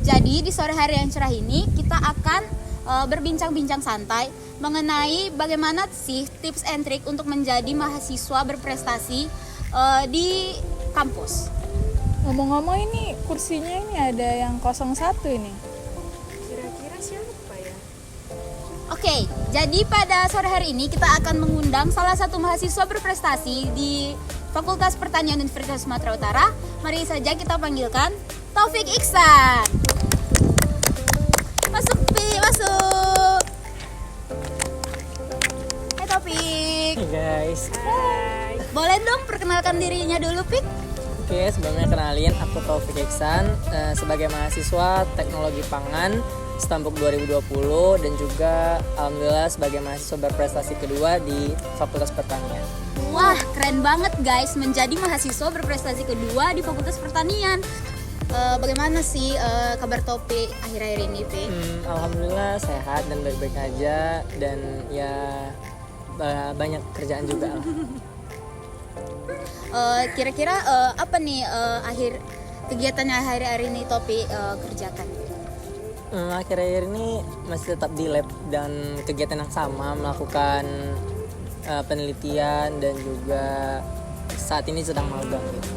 Jadi di sore hari yang cerah ini kita akan berbincang-bincang santai mengenai bagaimana sih tips and trick untuk menjadi mahasiswa berprestasi di kampus. Ngomong-ngomong ini kursinya ini ada yang 01 ini. Kira-kira siapa ya? Oke, jadi pada sore hari ini kita akan mengundang salah satu mahasiswa berprestasi di Fakultas Pertanian Universitas Sumatera Utara. Mari saja kita panggilkan Taufik Iksan. Masuk, Pi, masuk. Hai Taufik. Hey guys. Hai. Boleh dong perkenalkan dirinya dulu, Pik? Oke, sebelumnya kenalin aku Taufik Iksan sebagai mahasiswa Teknologi Pangan Stambuk 2020 dan juga alhamdulillah sebagai mahasiswa berprestasi kedua di Fakultas Pertanian. Wah, keren banget guys menjadi mahasiswa berprestasi kedua di Fakultas Pertanian. Bagaimana sih kabar Topik akhir-akhir ini, Pi? Alhamdulillah sehat dan baik-baik aja dan ya banyak kerjaan juga lah. Kira-kira apa nih kegiatannya hari-hari ini Topik kerjakan? Akhir-akhir ini masih tetap di lab dan kegiatan yang sama, melakukan penelitian dan juga saat ini sedang magang gitu.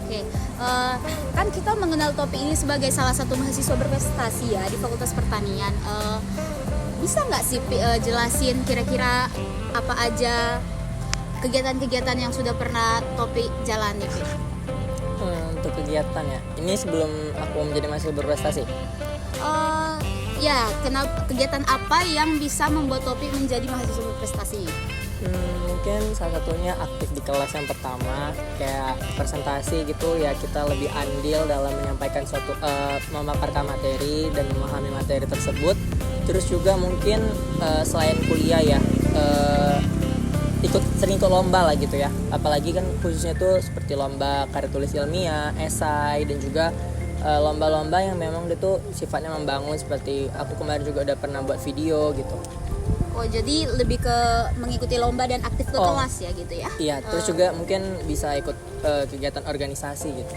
Oke, kan kita mengenal Topik ini sebagai salah satu mahasiswa berprestasi ya di Fakultas Pertanian. Bisa nggak sih jelasin kira-kira apa aja kegiatan-kegiatan yang sudah pernah Topik jalani? Untuk kegiatan ya, ini sebelum aku menjadi mahasiswa berprestasi. Ya, kegiatan apa yang bisa membuat Topik menjadi mahasiswa berprestasi? Mungkin salah satunya aktif di kelas yang pertama, kayak presentasi gitu ya, kita lebih andil dalam menyampaikan suatu memaparkan materi dan memahami materi tersebut. Terus juga mungkin selain kuliah ya, sering ikut lomba lah gitu ya, apalagi kan khususnya tuh seperti lomba karya tulis ilmiah, esai, dan juga lomba-lomba yang memang itu sifatnya membangun, seperti aku kemarin juga udah pernah buat video gitu. Oh, jadi lebih ke mengikuti lomba dan aktif ke kelas ya gitu ya? Iya, terus juga mungkin bisa ikut kegiatan organisasi gitu.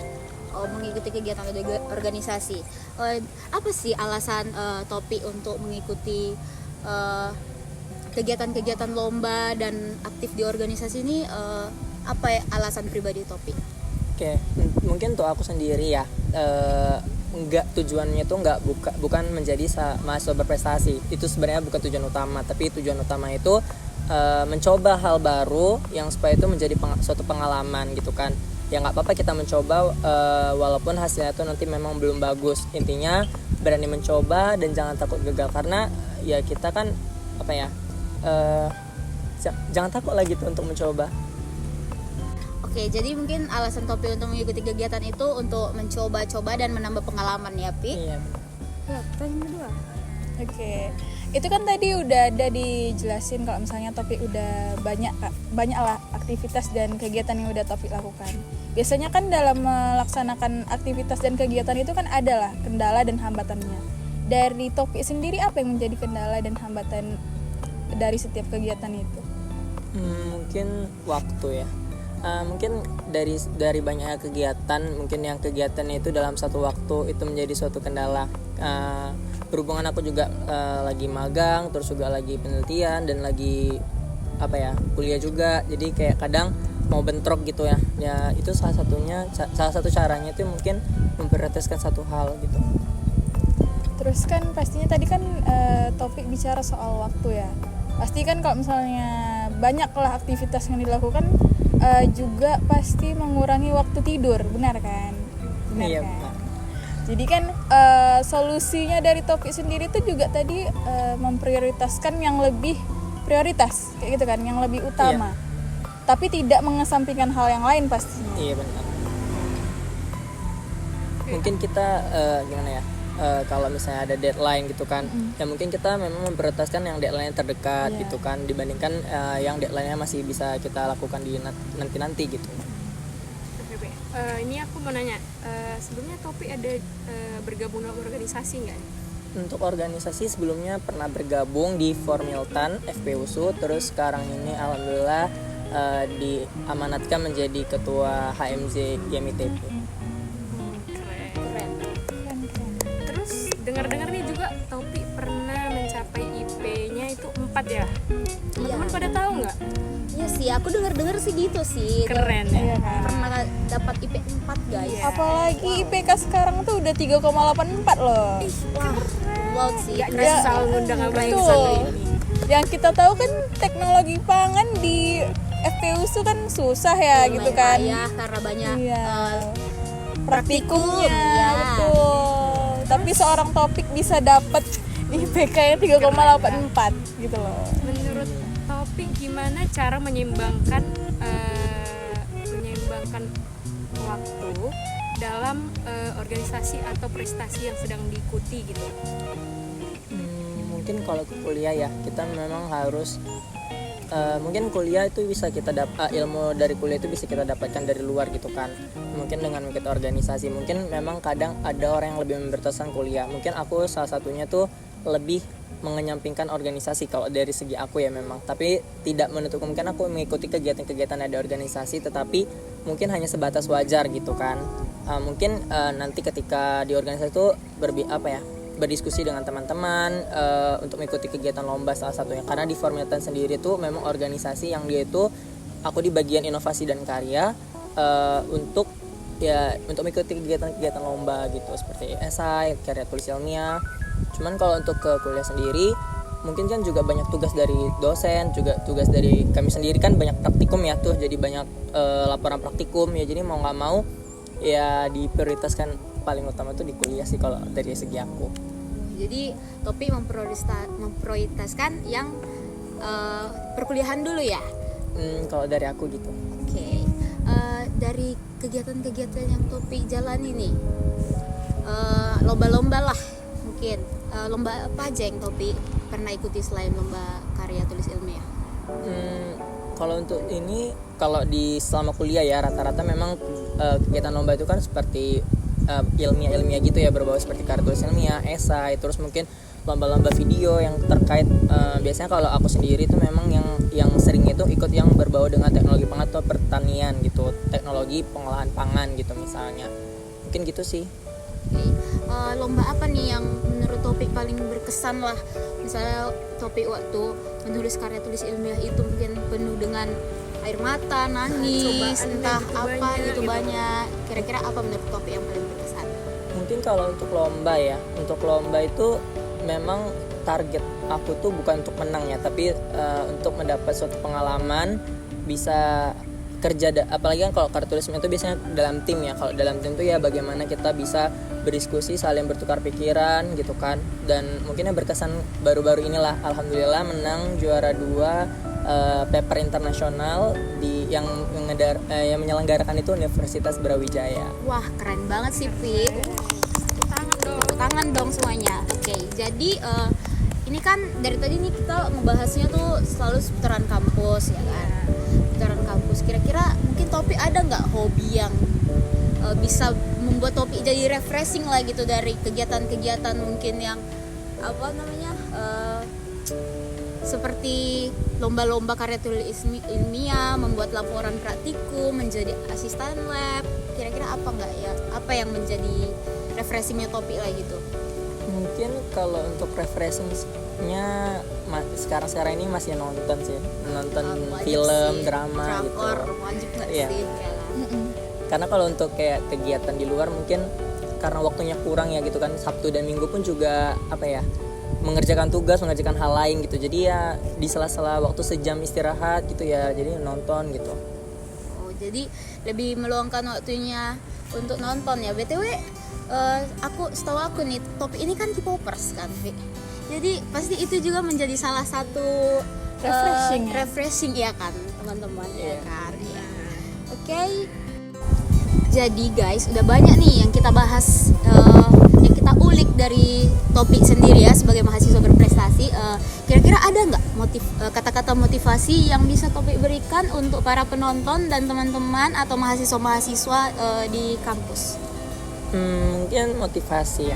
Oh, mengikuti kegiatan organisasi. Apa sih alasan Topik untuk mengikuti kegiatan-kegiatan lomba dan aktif di organisasi ini? Apa alasan pribadi Topik? Oke, mungkin untuk aku sendiri ya, tujuannya tuh bukan menjadi mahasiswa berprestasi. Itu sebenarnya bukan tujuan utama, tapi tujuan utama itu mencoba hal baru yang supaya itu menjadi suatu pengalaman gitu kan. Ya nggak apa-apa kita mencoba walaupun hasilnya tuh nanti memang belum bagus. Intinya berani mencoba dan jangan takut gagal, karena ya kita kan apa ya, jangan takut lah gitu untuk mencoba. Oke, jadi mungkin alasan Topik untuk mengikuti kegiatan itu untuk mencoba-coba dan menambah pengalaman ya, Pi? Iya. Ya, pertanyaan kedua. Oke. Itu kan tadi udah ada dijelasin kalau misalnya Topik udah banyak lah aktivitas dan kegiatan yang udah Topik lakukan. Biasanya kan dalam melaksanakan aktivitas dan kegiatan itu kan ada lah kendala dan hambatannya. Dari Topik sendiri apa yang menjadi kendala dan hambatan dari setiap kegiatan itu? Mungkin waktu ya. Mungkin dari banyaknya kegiatan, mungkin yang kegiatannya itu dalam satu waktu itu menjadi suatu kendala. Berhubungan aku juga lagi magang, terus juga lagi penelitian dan lagi kuliah juga, jadi kayak kadang mau bentrok gitu ya. Ya itu salah satu caranya itu mungkin memprioritaskan satu hal gitu. Terus kan pastinya tadi kan Topik bicara soal waktu ya. Pasti kan kalau misalnya banyaklah aktivitas yang dilakukan juga pasti mengurangi waktu tidur, benar kan? Iya, kan? benar. Jadi kan solusinya dari Topik sendiri itu juga tadi memprioritaskan yang lebih prioritas, kayak gitu kan, yang lebih utama. Iya. Tapi tidak mengesampingkan hal yang lain pastinya. Iya benar. Mungkin kita gimana ya? Kalau misalnya ada deadline gitu kan, ya mungkin kita memang memprioritaskan yang deadline terdekat gitu kan, dibandingkan yang deadline-nya masih bisa kita lakukan di nanti gitu. Oke, ini aku mau nanya, sebelumnya Topik ada bergabung dalam organisasi nggak? Untuk organisasi sebelumnya pernah bergabung di Formiltan FPUSU, terus sekarang ini alhamdulillah diamanatkan menjadi ketua HMZ YMITP. dengar-dengar nih juga Topi pernah mencapai IP-nya itu 4 ya. Teman-teman pada tahu nggak? Iya sih, aku dengar sih gitu sih. Keren ya. Iya kan? Pernah dapat IP 4 guys. Iya. Apalagi IPK sekarang tuh udah 3,84 loh. Wah, wow sih. Gak Keren. nyesal ngundang abang ke Betul. sana ini. Yang kita tahu kan teknologi pangan di FPU itu kan susah ya Lumayan gitu kan. payah karena banyak Iya. praktikum, Praktikumnya ya. betul. Tapi seorang Topik bisa dapat IPK-nya 3,84 gitu loh. Menurut Topi gimana cara menyeimbangkan waktu dalam organisasi atau prestasi yang sedang diikuti gitu? Mungkin kalau ke kuliah ya kita memang harus mungkin kuliah itu bisa kita ilmu dari kuliah itu bisa kita dapatkan dari luar gitu kan, mungkin dengan mengikuti organisasi. Mungkin memang kadang ada orang yang lebih memprioritaskan kuliah, mungkin aku salah satunya tuh lebih mengenyampingkan organisasi kalau dari segi aku ya memang, tapi tidak menutup kemungkinan aku mengikuti kegiatan-kegiatan ada organisasi, tetapi mungkin hanya sebatas wajar gitu kan. Mungkin nanti ketika di organisasi itu berdiskusi dengan teman-teman untuk mengikuti kegiatan lomba salah satunya, karena di Formiltan sendiri tuh memang organisasi yang dia itu aku di bagian inovasi dan karya untuk mengikuti kegiatan-kegiatan lomba gitu seperti esai, karya tulis ilmiah. Cuman kalau untuk ke kuliah sendiri mungkin kan juga banyak tugas dari dosen, juga tugas dari kami sendiri kan banyak praktikum ya tuh, jadi banyak laporan praktikum ya, jadi mau nggak mau ya diprioritaskan paling utama tuh di kuliah sih kalau dari segi aku. Jadi Topi memprioritaskan yang perkuliahan dulu ya. Kalau dari aku gitu. Oke. Dari kegiatan-kegiatan yang Topi jalani nih, lomba-lomba lah mungkin. Lomba apa aja yang Topi pernah ikuti selain lomba karya tulis ilmiah? Kalau untuk ini, kalau di selama kuliah ya rata-rata memang kegiatan lomba itu kan seperti ilmiah gitu ya, berbau seperti karya tulis ilmiah, esai, terus mungkin lomba-lomba video yang terkait biasanya kalau aku sendiri itu memang yang sering itu ikut yang berbau dengan teknologi pangan atau pertanian gitu, teknologi pengolahan pangan gitu misalnya. Mungkin gitu sih. Oke. Lomba apa nih yang menurut Topik paling berkesan lah? Misalnya Topik waktu menulis karya tulis ilmiah itu mungkin penuh dengan air mata, nangis, Cobaan entah begitu apa banyak, gitu gitu. banyak. Kira-kira apa menurut Topik yang paling berkesan? Mungkin kalau untuk lomba ya, untuk lomba itu memang target aku tuh bukan untuk menang ya, tapi untuk mendapat suatu pengalaman, bisa kerja apalagi kan kalau karya tulis itu biasanya dalam tim ya. Kalau dalam tim tuh ya bagaimana kita bisa berdiskusi, saling bertukar pikiran gitu kan. Dan mungkin yang berkesan baru-baru inilah alhamdulillah menang juara 2 paper internasional yang menyelenggarakan itu Universitas Brawijaya. Wah, keren banget sih, Pi. Tepuk tangan dong semuanya. Oke, jadi ini kan dari tadi nih kita ngebahasnya tuh selalu seputaran kampus ya kan. Seputaran kampus. Kira-kira mungkin Topi ada nggak hobi yang bisa membuat Topi jadi refreshing lah gitu dari kegiatan-kegiatan mungkin yang apa namanya seperti lomba-lomba karya tulis ilmiah, membuat laporan praktikum, menjadi asisten lab. Kira-kira apa nggak ya? Apa yang menjadi refreshingnya Topi lah gitu? Mungkin kalau untuk refreshingnya sekarang ini masih nonton sih, nonton film, sih. drama gitu. Drakor, wajib nggak Iya. sih? Karena kalau untuk kayak kegiatan di luar mungkin karena waktunya kurang ya gitu kan, Sabtu dan Minggu pun juga mengerjakan tugas, mengerjakan hal lain gitu. Jadi ya di sela-sela waktu sejam istirahat gitu ya, jadi nonton gitu. Oh, jadi lebih meluangkan waktunya untuk nonton ya. BTW setahu aku nih, Topi ini kan K-popers kan, Vi. Jadi pasti itu juga menjadi salah satu refreshing ya kan, teman-teman ya kan. Ya. Oke. Jadi guys, udah banyak nih yang kita bahas, yang kita ulik dari Topik sendiri ya sebagai mahasiswa berprestasi. Kira-kira ada nggak kata-kata motivasi yang bisa Topik berikan untuk para penonton dan teman-teman atau mahasiswa-mahasiswa di kampus? Mungkin motivasi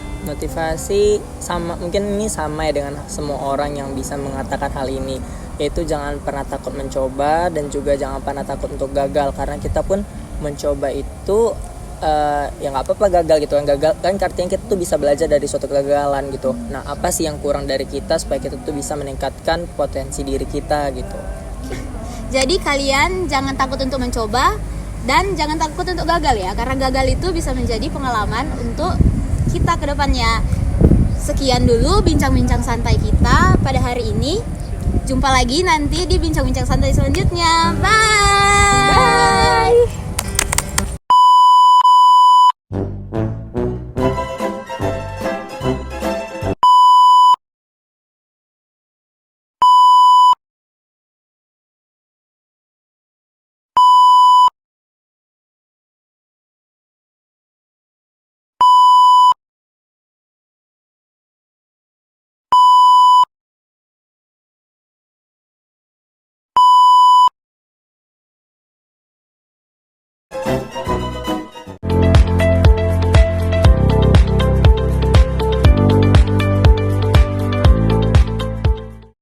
mungkin ini sama ya dengan semua orang yang bisa mengatakan hal ini, yaitu jangan pernah takut mencoba dan juga jangan pernah takut untuk gagal, karena kita pun mencoba itu ya nggak apa-apa gagal gitu kan. Gagal kan artinya kita tuh bisa belajar dari suatu kegagalan gitu. Nah, apa sih yang kurang dari kita supaya kita tuh bisa meningkatkan potensi diri kita gitu. Jadi kalian jangan takut untuk mencoba dan jangan takut untuk gagal ya, karena gagal itu bisa menjadi pengalaman untuk kita ke depannya. Sekian dulu bincang-bincang santai kita pada hari ini. Jumpa lagi nanti di bincang-bincang santai selanjutnya. Bye.